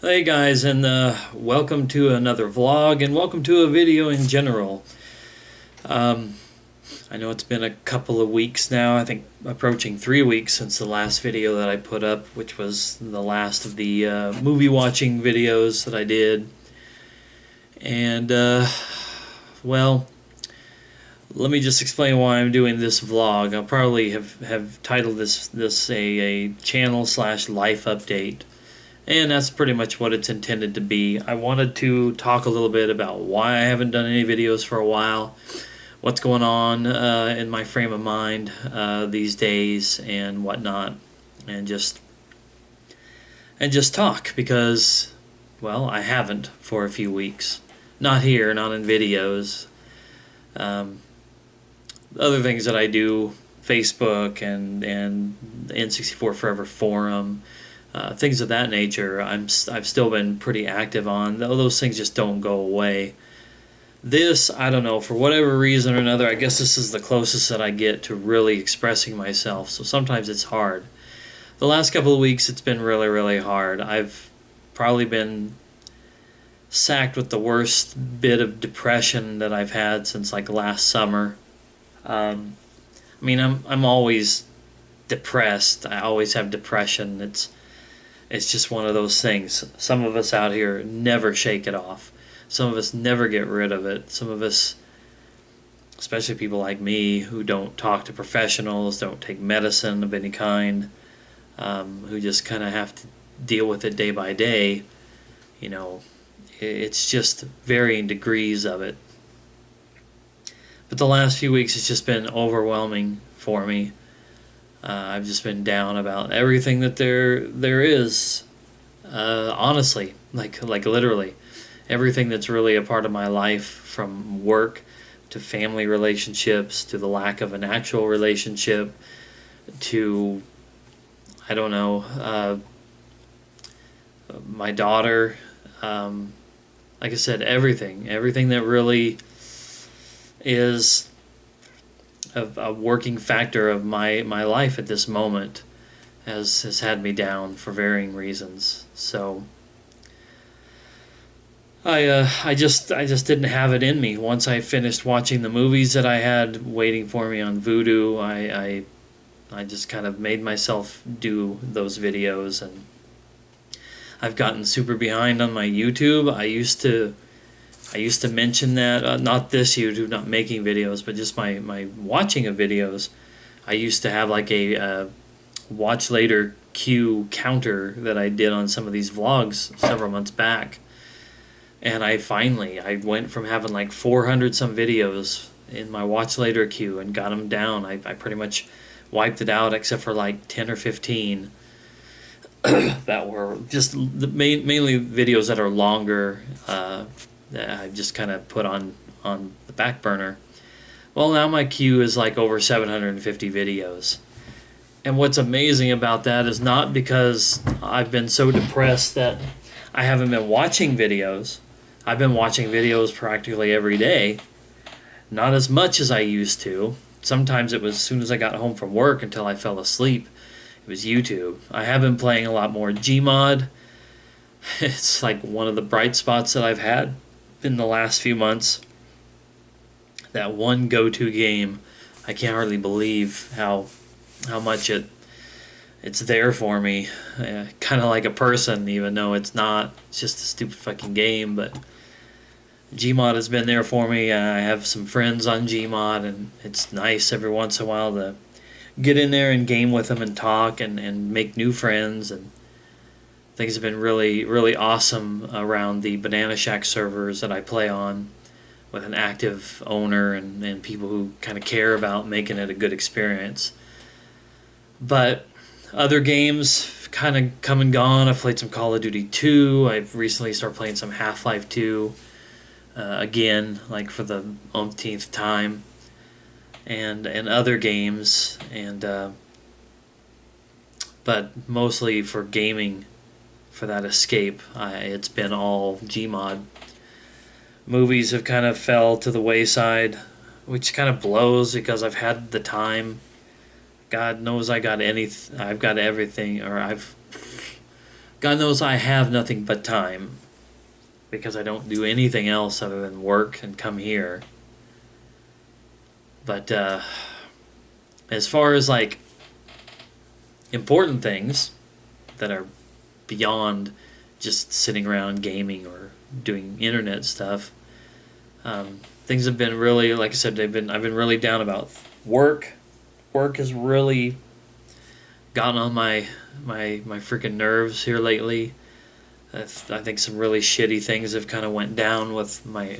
Hey guys, and welcome to another vlog, and welcome to a video in general. Um, I know it's been a couple of weeks now, I think approaching 3 weeks since the last video that I put up, which was the last of the movie watching videos that I did. And, well, let me just explain why I'm doing this vlog. I'll probably have titled this a channel slash life update. And that's pretty much what it's intended to be. I wanted to talk a little bit about why I haven't done any videos for a while, what's going on in my frame of mind these days and whatnot, and just talk because, well, I haven't for a few weeks. Not here, not in videos. Other things that I do, Facebook and N64 Forever forum. Things of that nature, I've still been pretty active on, though those things just don't go away. This, I don't know, for whatever reason or another, I guess this is the closest that I get to really expressing myself, so sometimes it's hard. The last couple of weeks, it's been really, really hard. I've probably been sacked with the worst bit of depression that I've had since like last summer. I mean, I'm always depressed. I always have depression. It's just one of those things. Some of us out here never shake it off. Some of us never get rid of it. Some of us, especially people like me, who don't talk to professionals, don't take medicine of any kind, who just kind of have to deal with it day by day, you know, it's just varying degrees of it. But the last few weeks, it's just been overwhelming for me. I've just been down about everything that there is. Honestly, like literally, everything that's really a part of my life, from work to family relationships to the lack of an actual relationship to, I don't know, my daughter. Like I said, everything that really is a working factor of my life at this moment has had me down for varying reasons. So I just didn't have it in me. Once I finished watching the movies that I had waiting for me on Vudu, I just kind of made myself do those videos, and I've gotten super behind on my YouTube. I used to mention that, not this YouTube, not making videos, but just my watching of videos. I used to have like a watch later queue counter that I did on some of these vlogs several months back. And I went from having like 400 some videos in my watch later queue and got them down. I pretty much wiped it out except for like 10 or 15 that were just mainly videos that are longer, that I've just kind of put on the back burner. Well, now my queue is like over 750 videos. And what's amazing about that is not because I've been so depressed that I haven't been watching videos. I've been watching videos practically every day. Not as much as I used to. Sometimes it was as soon as I got home from work until I fell asleep. It was YouTube. I have been playing a lot more Gmod. It's like one of the bright spots that I've had in the last few months. That one go-to game, I can't hardly believe how much it's there for me. Kind of like a person, even though it's not. It's just a stupid fucking game, but Gmod has been there for me. I have some friends on Gmod, and it's nice every once in a while to get in there and game with them and talk and make new friends. And things have been really, really awesome around the Banana Shack servers that I play on, with an active owner and people who kind of care about making it a good experience. But other games kind of come and gone. I've played some Call of Duty 2. I've recently started playing some Half-Life 2 again, like for the umpteenth time, and other games, but mostly for gaming, for that escape. It's been all Gmod. Movies have kind of fell to the wayside, which kind of blows because I've had the time. God knows I've got everything, or I've God knows I have nothing but time because I don't do anything else other than work and come here. But as far as like important things that are beyond just sitting around gaming or doing internet stuff, things have been really, like I said, I've been really down about work. Work has really gotten on my freaking nerves here lately. I think some really shitty things have kind of went down with my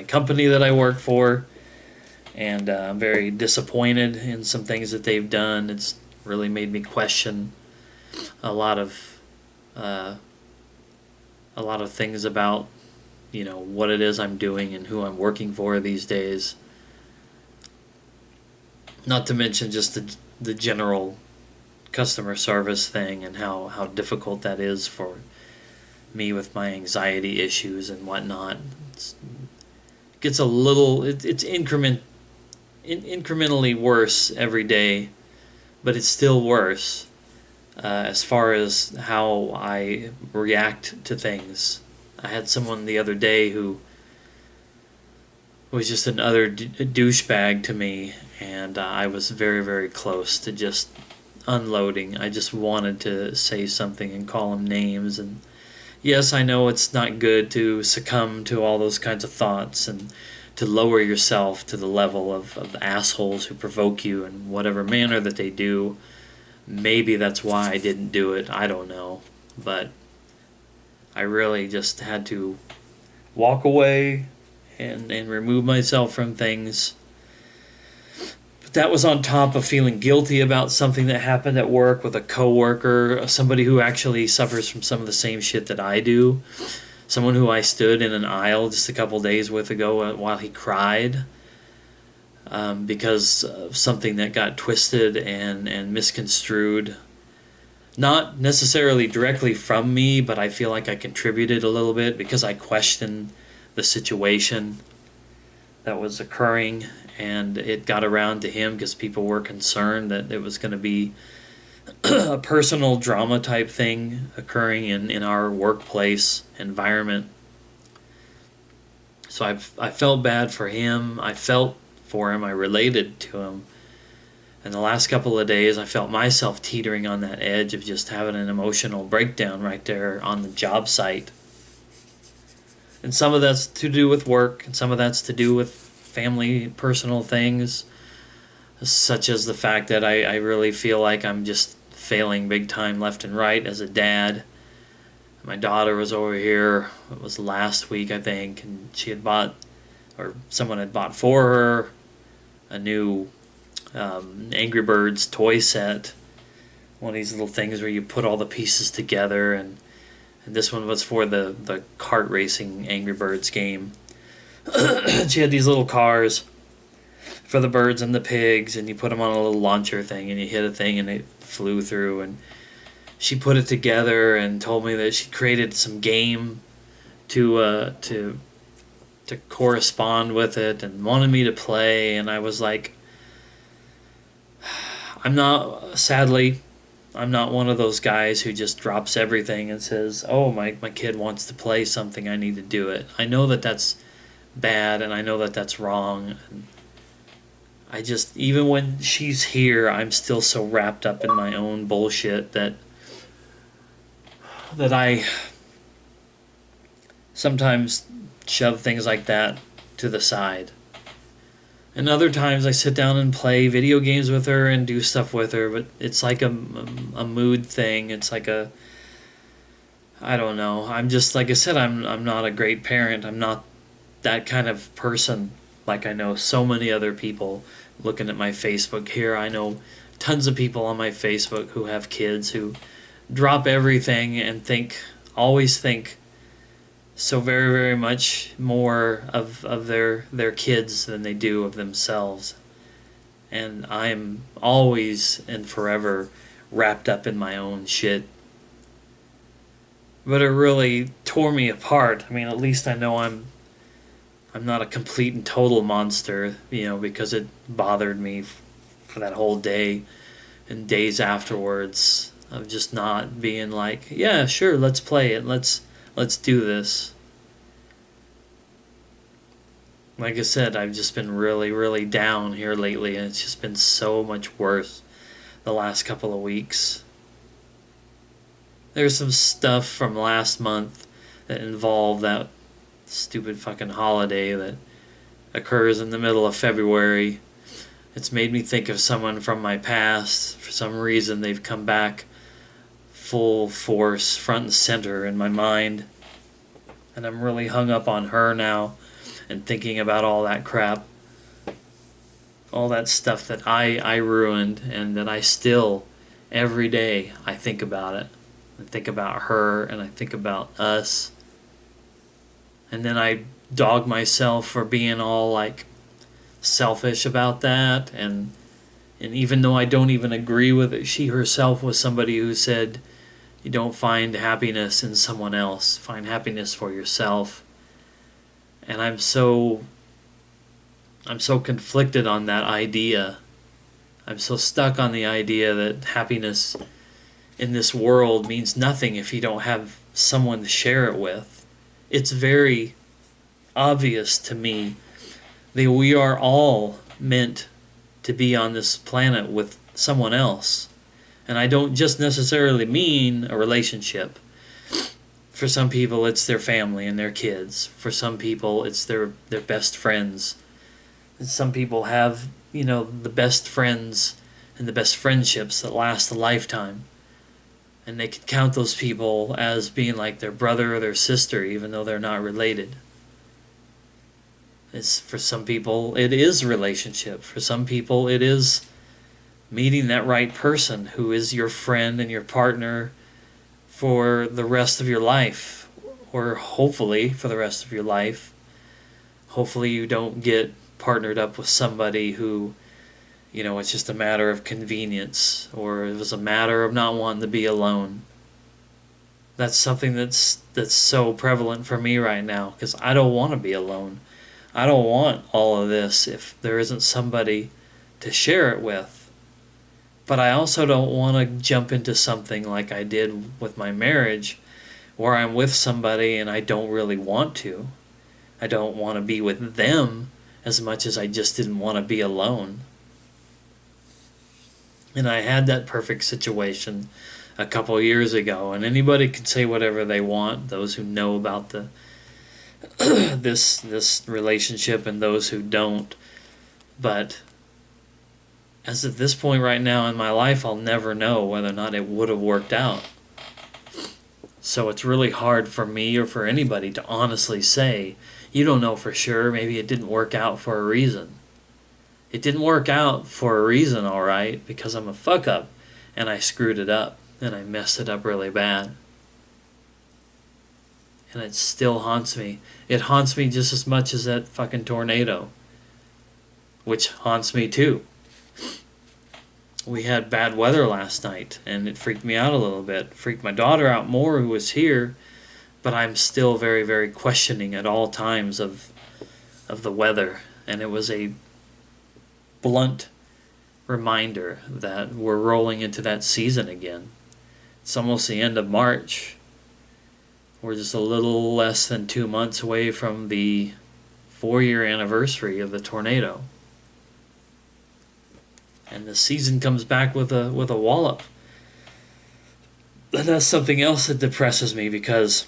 company that I work for, and I'm very disappointed in some things that they've done. It's really made me question a lot of things about what it is I'm doing and who I'm working for these days. Not to mention just the general customer service thing and how difficult that is for me with my anxiety issues and whatnot. It gets a little, it's incrementally worse every day, but it's still worse as far as how I react to things. I had someone the other day who was just another douchebag to me, and I was very, very close to just unloading. I just wanted to say something and call him names. And yes, I know it's not good to succumb to all those kinds of thoughts and to lower yourself to the level of assholes who provoke you in whatever manner that they do. Maybe that's why I didn't do it. I don't know. But I really just had to walk away and remove myself from things. But that was on top of feeling guilty about something that happened at work with a coworker, somebody who actually suffers from some of the same shit that I do. Someone who I stood in an aisle just a couple days with ago while he cried because of something that got twisted and misconstrued. Not necessarily directly from me, but I feel like I contributed a little bit because I questioned the situation that was occurring, and it got around to him because people were concerned that it was going to be a personal drama type thing occurring in our workplace environment. So I felt bad for him. I felt for him. I related to him. And the last couple of days, I felt myself teetering on that edge of just having an emotional breakdown right there on the job site. And some of that's to do with work, and some of that's to do with family, personal things, such as the fact that I really feel like I'm just failing big time left and right as a dad. My daughter was over here, it was last week, I think, and she had bought, or someone had bought for her, a new Angry Birds toy set. One of these little things where you put all the pieces together, and this one was for the kart racing Angry Birds game. She had these little cars for the birds and the pigs, and you put them on a little launcher thing, and you hit a thing, and it flew through. And she put it together and told me that she created some game to correspond with it, and wanted me to play. And I was like, sadly, I'm not one of those guys who just drops everything and says, oh, my kid wants to play something, I need to do it. I know that that's bad, and I know that that's wrong. And I just, even when she's here, I'm still so wrapped up in my own bullshit that I sometimes shove things like that to the side. And other times I sit down and play video games with her and do stuff with her, but it's like a mood thing. It's like I don't know. I'm just, like I said, I'm not a great parent. I'm not that kind of person like I know so many other people. Looking at my Facebook here, I know tons of people on my Facebook who have kids who drop everything and always think so very, very much more of their kids than they do of themselves. And I'm always and forever wrapped up in my own shit. But it really tore me apart. I mean, at least I know I'm not a complete and total monster, because it bothered me for that whole day and days afterwards. of just not being like, yeah, sure, let's play it. Let's do this. Like I said, I've just been really, really down here lately, and it's just been so much worse the last couple of weeks. There's some stuff from last month that involved that stupid fucking holiday that occurs in the middle of February. It's made me think of someone from my past. For some reason, they've come back full force, front and center in my mind. And I'm really hung up on her now and thinking about all that crap. All that stuff that I ruined, and that I still, every day, I think about it. I think about her, and I think about us. And then I dog myself for being all like selfish about that, and even though I don't even agree with it, she herself was somebody who said, you don't find happiness in someone else, find happiness for yourself. And I'm so conflicted on that idea. I'm so stuck on the idea that happiness in this world means nothing if you don't have someone to share it with. It's very obvious to me that we are all meant to be on this planet with someone else. And I don't just necessarily mean a relationship. For some people, it's their family and their kids. For some people, it's their best friends. And some people have, the best friends and the best friendships that last a lifetime. And they can count those people as being like their brother or their sister, even though they're not related. For some people, it is a relationship. For some people, it is meeting that right person who is your friend and your partner for the rest of your life, or hopefully for the rest of your life. Hopefully you don't get partnered up with somebody who, it's just a matter of convenience, or it was a matter of not wanting to be alone. That's something that's so prevalent for me right now, because I don't want to be alone. I don't want all of this if there isn't somebody to share it with. But I also don't want to jump into something like I did with my marriage, where I'm with somebody and I don't really want to. I don't want to be with them as much as I just didn't want to be alone. And I had that perfect situation a couple of years ago, and anybody can say whatever they want, those who know about the this relationship and those who don't. But as at this point right now in my life, I'll never know whether or not it would have worked out. So it's really hard for me or for anybody to honestly say, you don't know for sure, maybe it didn't work out for a reason. It didn't work out for a reason, all right, because I'm a fuck up, and I screwed it up, and I messed it up really bad. And it still haunts me. It haunts me just as much as that fucking tornado, which haunts me too. We had bad weather last night, and it freaked me out a little bit. Freaked my daughter out more, who was here, but I'm still very, very questioning at all times of the weather. And it was a blunt reminder that we're rolling into that season again. It's almost the end of March. We're just a little less than 2 months away from the 4-year anniversary of the tornado. And the season comes back with a wallop. And that's something else that depresses me, because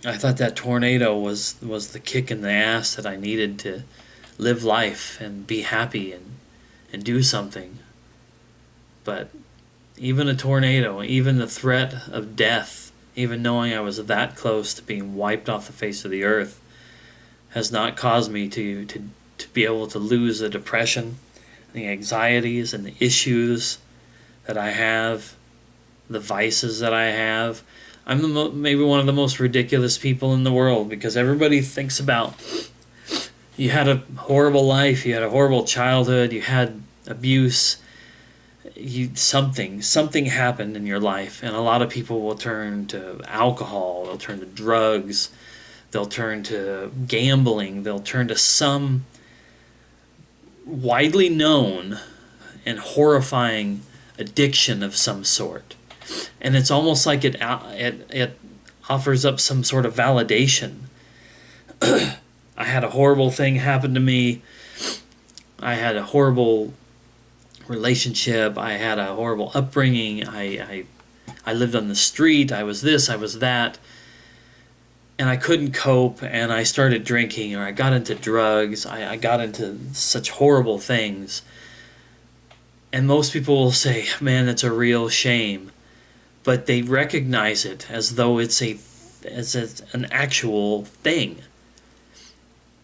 I thought that tornado was the kick in the ass that I needed to live life and be happy and do something. But even a tornado, even the threat of death, even knowing I was that close to being wiped off the face of the earth, has not caused me to be able to lose the depression, the anxieties and the issues that I have, the vices that I have. I'm maybe one of the most ridiculous people in the world, because everybody thinks about, you had a horrible life, you had a horrible childhood, you had abuse, something happened in your life, and a lot of people will turn to alcohol, they'll turn to drugs, they'll turn to gambling, they'll turn to some widely known and horrifying addiction of some sort. And it's almost like it offers up some sort of validation. I had a horrible thing happen to me. I had a horrible relationship. I had a horrible upbringing. I lived on the street. I was this, I was that. And I couldn't cope, and I started drinking, or I got into drugs. I got into such horrible things. And most people will say, man, it's a real shame. But they recognize it as though it's an actual thing.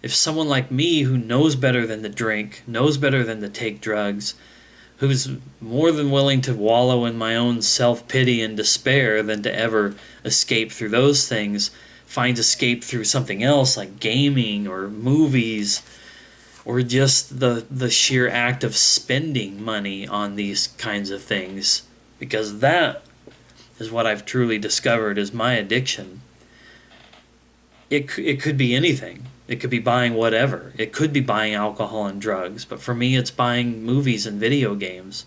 If someone like me, who knows better than to drink, knows better than to take drugs, who's more than willing to wallow in my own self-pity and despair than to ever escape through those things, finds escape through something else like gaming or movies, or just the sheer act of spending money on these kinds of things, because that is what I've truly discovered is my addiction. It could be anything. It could be buying whatever. It could be buying alcohol and drugs, but for me it's buying movies and video games.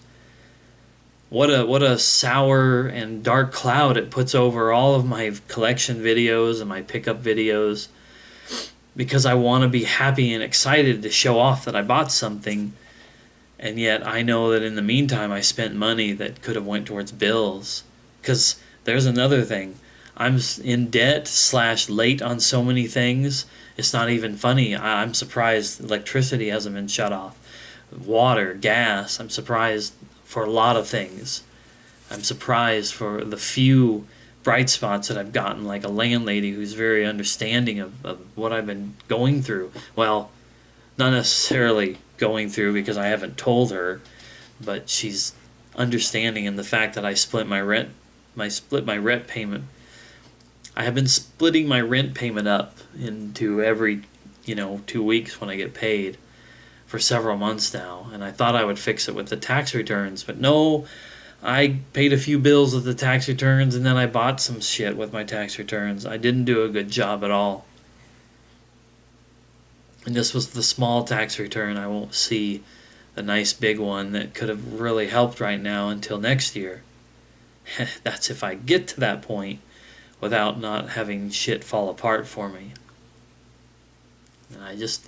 What a sour and dark cloud it puts over all of my collection videos and my pickup videos, because I want to be happy and excited to show off that I bought something, and yet I know that in the meantime I spent money that could have went towards bills. Because there's another thing. I'm in debt / late on so many things. It's not even funny. I'm surprised electricity hasn't been shut off. Water, gas. I'm surprised for a lot of things. I'm surprised for the few bright spots that I've gotten, like a landlady who's very understanding of what I've been going through. Well, not necessarily going through because I haven't told her, but she's understanding in the fact that I split my rent payment. I have been splitting my rent payment up into every 2 weeks when I get paid for several months now, and I thought I would fix it with the tax returns, but no, I paid a few bills with the tax returns, and then I bought some shit with my tax returns. I didn't do a good job at all. And this was the small tax return. I won't see the nice big one that could have really helped right now until next year. That's if I get to that point without not having shit fall apart for me. And I just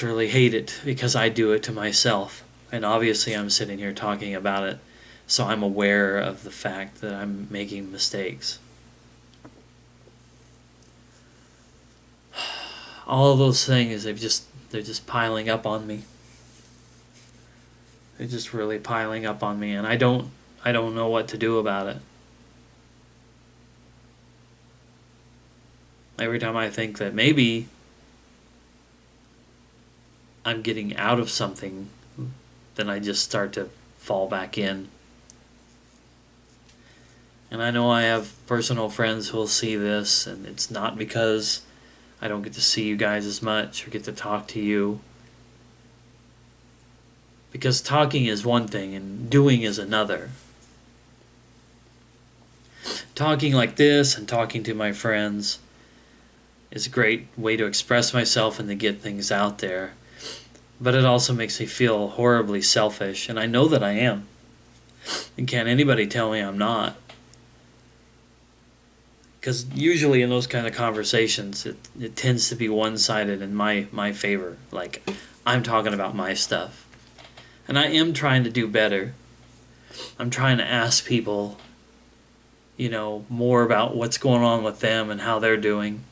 really hate it because I do it to myself. And obviously I'm sitting here talking about it, so I'm aware of the fact that I'm making mistakes. All of those things, they're just piling up on me. They're just really piling up on me, and I don't know what to do about it. Every time I think that maybe I'm getting out of something, then I just start to fall back in. And I know I have personal friends who will see this, and it's not because I don't get to see you guys as much or get to talk to you. Because talking is one thing and doing is another. Talking like this and talking to my friends is a great way to express myself and to get things out there. But it also makes me feel horribly selfish, and I know that I am. And can't anybody tell me I'm not. Because usually in those kind of conversations, it tends to be one-sided in my favor. Like, I'm talking about my stuff. And I am trying to do better. I'm trying to ask people, more about what's going on with them and how they're doing.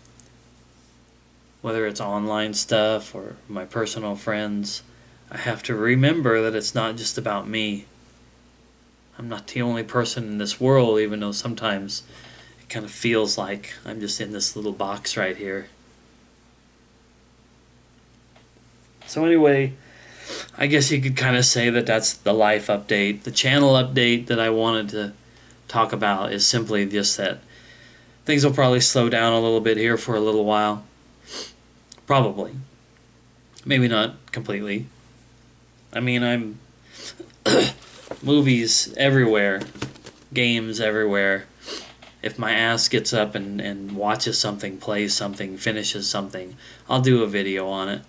Whether it's online stuff or my personal friends, I have to remember that it's not just about me. I'm not the only person in this world, even though sometimes it kind of feels like I'm just in this little box right here. So anyway, I guess you could kind of say that that's the life update. The channel update that I wanted to talk about is simply just that things will probably slow down a little bit here for a little while. Probably. Maybe not completely. I mean, I'm movies everywhere, games everywhere. If my ass gets up and watches something, plays something, finishes something, I'll do a video on it.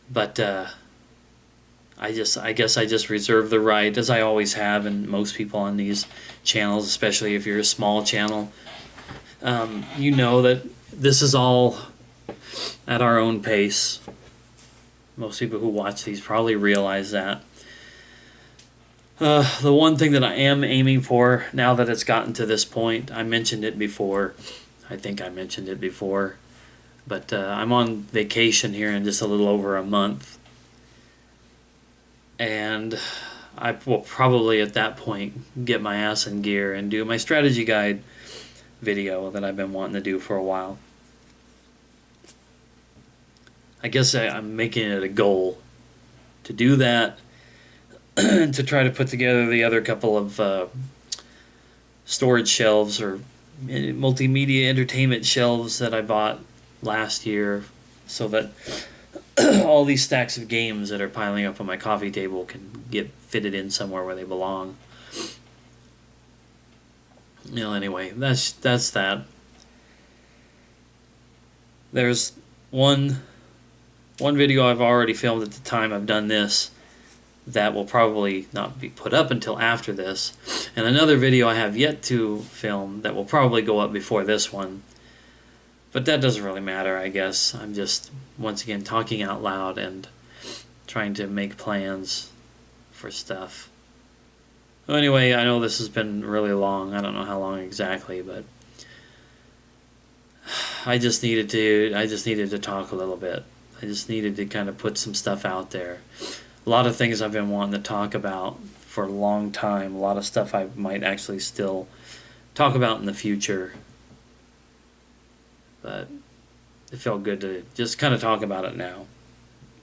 But I guess I just reserve the right, as I always have, and most people on these channels, especially if you're a small channel, you know that this is all at our own pace. Most people who watch these probably realize that. The one thing that I am aiming for now that it's gotten to this point, I mentioned it before. I think I mentioned it before. But I'm on vacation here in just a little over a month. And I will probably at that point get my ass in gear and do my strategy guide video that I've been wanting to do for a while. I guess I'm making it a goal to do that, to try to put together the other couple of storage shelves or multimedia entertainment shelves that I bought last year, so that all these stacks of games that are piling up on my coffee table can get fitted in somewhere where they belong. Anyway, that's that. There's one video I've already filmed at the time I've done this that will probably not be put up until after this, and another video I have yet to film that will probably go up before this one. But that doesn't really matter, I guess. I'm just, once again, talking out loud and trying to make plans for stuff. Well, anyway, I know this has been really long. I don't know how long exactly, but I just needed to talk a little bit. I just needed to kind of put some stuff out there. A lot of things I've been wanting to talk about for a long time. A lot of stuff I might actually still talk about in the future. But it felt good to just kind of talk about it now.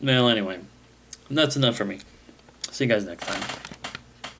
Well, anyway, that's enough for me. See you guys next time.